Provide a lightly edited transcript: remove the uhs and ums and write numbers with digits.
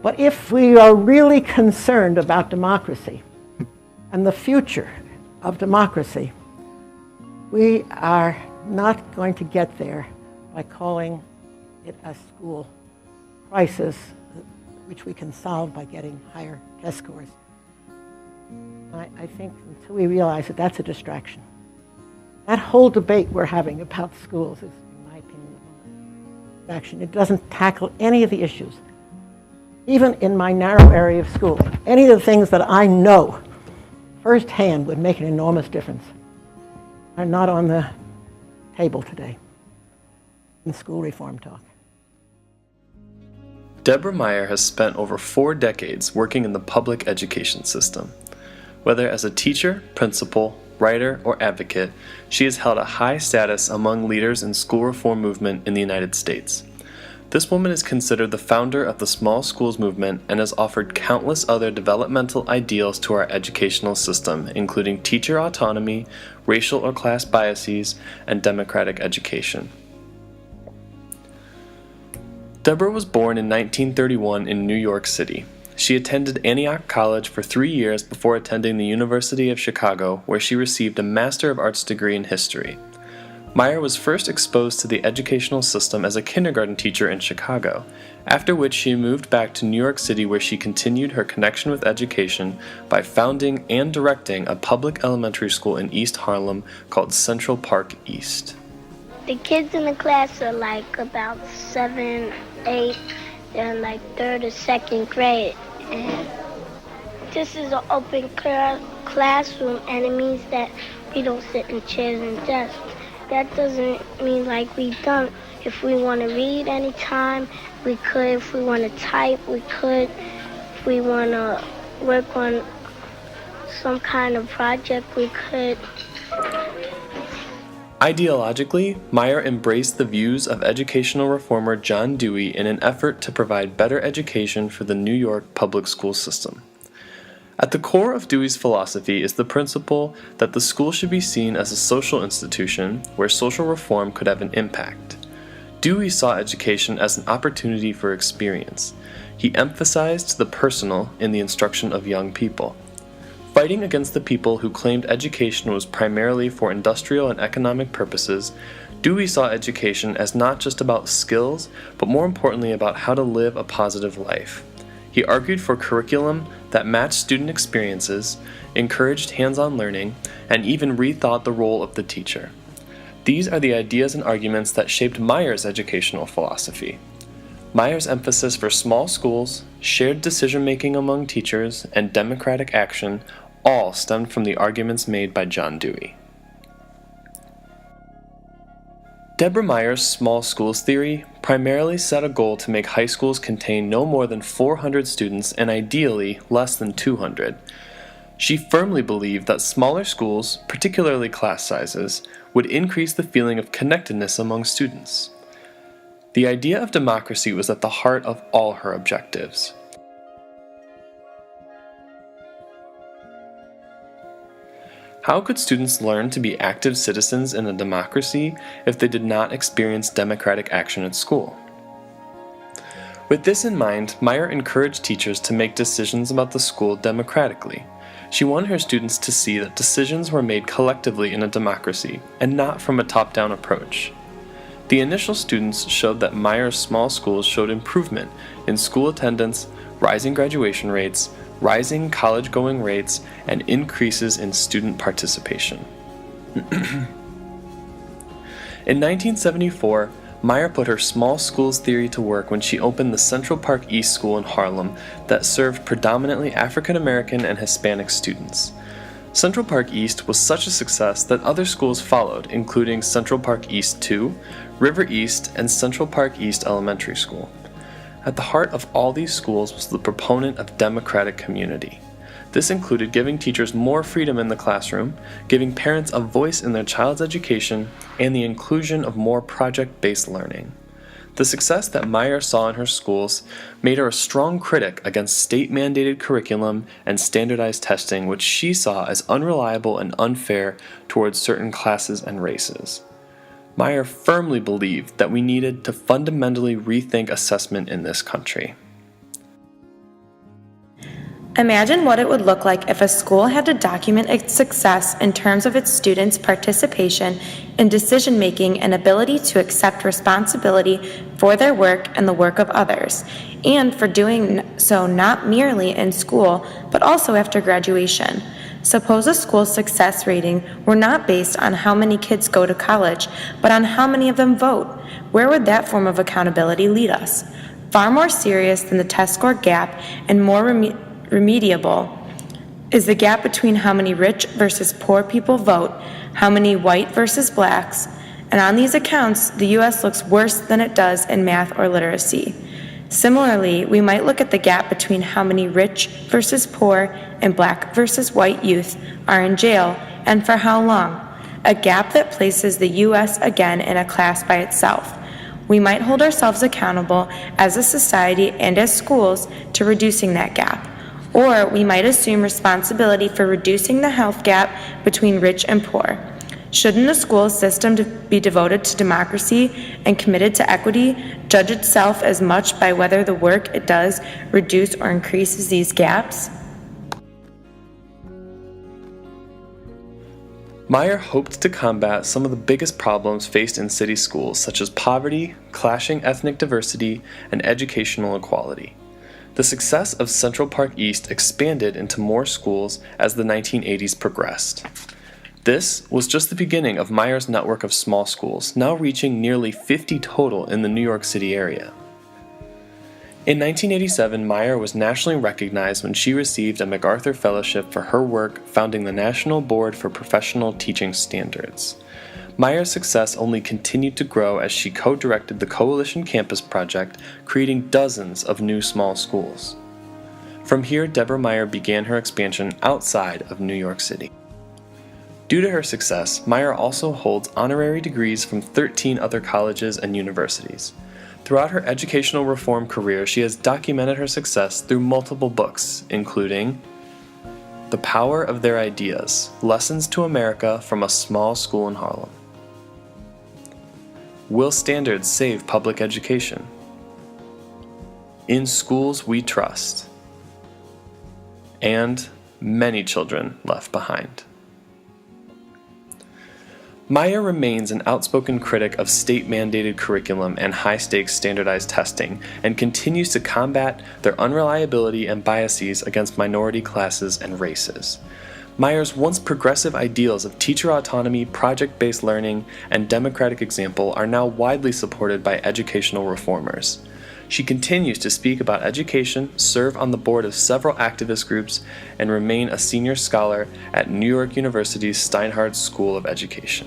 But if we are really concerned about democracy and the future of democracy, we are not going to get there by calling it a school crisis, which we can solve by getting higher test scores. I think until we realize that that's a distraction. That whole debate we're having about schools is, in my opinion, a distraction. It doesn't tackle any of the issues. Even in my narrow area of schooling, any of the things that I know firsthand would make an enormous difference are not on the table today in school reform talk. Deborah Meier has spent over 4 decades working in the public education system. Whether as a teacher, principal, writer, or advocate, she has held a high status among leaders in school reform movement in the United States. This woman is considered the founder of the small schools movement and has offered countless other developmental ideals to our educational system, including teacher autonomy, racial or class biases, and democratic education. Deborah was born in 1931 in New York City. She attended Antioch College for 3 years before attending the University of Chicago, where she received a Master of Arts degree in history. Meier was first exposed to the educational system as a kindergarten teacher in Chicago, after which she moved back to New York City, where she continued her connection with education by founding and directing a public elementary school in East Harlem called Central Park East. The kids in the class are like about 7, 8, they're in like 3rd or 2nd grade. And this is an open classroom, and it means that we don't sit in chairs and desks. That doesn't mean like we don't. If we want to read anytime, we could. If we want to type, we could. If we want to work on some kind of project, we could. Ideologically, Meier embraced the views of educational reformer John Dewey in an effort to provide better education for the New York public school system. At the core of Dewey's philosophy is the principle that the school should be seen as a social institution where social reform could have an impact. Dewey saw education as an opportunity for experience. He emphasized the personal in the instruction of young people. Fighting against the people who claimed education was primarily for industrial and economic purposes, Dewey saw education as not just about skills, but more importantly about how to live a positive life. He argued for curriculum that matched student experiences, encouraged hands-on learning, and even rethought the role of the teacher. These are the ideas and arguments that shaped Meier's educational philosophy. Meier's emphasis for small schools, shared decision-making among teachers, and democratic action all stemmed from the arguments made by John Dewey. Deborah Meier's small schools theory primarily set a goal to make high schools contain no more than 400 students and ideally less than 200. She firmly believed that smaller schools, particularly class sizes, would increase the feeling of connectedness among students. The idea of democracy was at the heart of all her objectives. How could students learn to be active citizens in a democracy if they did not experience democratic action at school? With this in mind, Meier encouraged teachers to make decisions about the school democratically. She wanted her students to see that decisions were made collectively in a democracy, and not from a top-down approach. The initial students showed that Meier's small schools showed improvement in school attendance, rising graduation rates, rising college-going rates, and increases in student participation. In 1974, Meier put her small schools theory to work when she opened the Central Park East School in Harlem that served predominantly African American and Hispanic students. Central Park East was such a success that other schools followed, including Central Park East II, River East, and Central Park East Elementary School. At the heart of all these schools was the proponent of democratic community. This included giving teachers more freedom in the classroom, giving parents a voice in their child's education, and the inclusion of more project-based learning. The success that Meier saw in her schools made her a strong critic against state-mandated curriculum and standardized testing, which she saw as unreliable and unfair towards certain classes and races. Meier firmly believed that we needed to fundamentally rethink assessment in this country. Imagine what it would look like if a school had to document its success in terms of its students' participation in decision-making and ability to accept responsibility for their work and the work of others, and for doing so not merely in school, but also after graduation. Suppose a school's success rating were not based on how many kids go to college, but on how many of them vote. Where would that form of accountability lead us? Far more serious than the test score gap and more remediable is the gap between how many rich versus poor people vote, how many white versus blacks, and on these accounts, the U.S. looks worse than it does in math or literacy. Similarly, we might look at the gap between how many rich versus poor and black versus white youth are in jail and for how long, a gap that places the U.S. again in a class by itself. We might hold ourselves accountable as a society and as schools to reducing that gap. Or we might assume responsibility for reducing the health gap between rich and poor. Shouldn't the school system be devoted to democracy and committed to equity, judge itself as much by whether the work it does reduce or increases these gaps? Meier hoped to combat some of the biggest problems faced in city schools, such as poverty, clashing ethnic diversity, and educational equality. The success of Central Park East expanded into more schools as the 1980s progressed. This was just the beginning of Meier's network of small schools, now reaching nearly 50 total in the New York City area. In 1987, Meier was nationally recognized when she received a MacArthur Fellowship for her work founding the National Board for Professional Teaching Standards. Meier's success only continued to grow as she co-directed the Coalition Campus Project, creating dozens of new small schools. From here, Deborah Meier began her expansion outside of New York City. Due to her success, Meier also holds honorary degrees from 13 other colleges and universities. Throughout her educational reform career, she has documented her success through multiple books, including The Power of Their Ideas: Lessons to America from a Small School in Harlem, Will Standards Save Public Education?, In Schools We Trust, and Many Children Left Behind. Meier remains an outspoken critic of state-mandated curriculum and high-stakes standardized testing, and continues to combat their unreliability and biases against minority classes and races. Meier's once progressive ideals of teacher autonomy, project-based learning, and democratic example are now widely supported by educational reformers. She continues to speak about education, serve on the board of several activist groups, and remain a senior scholar at New York University's Steinhardt School of Education.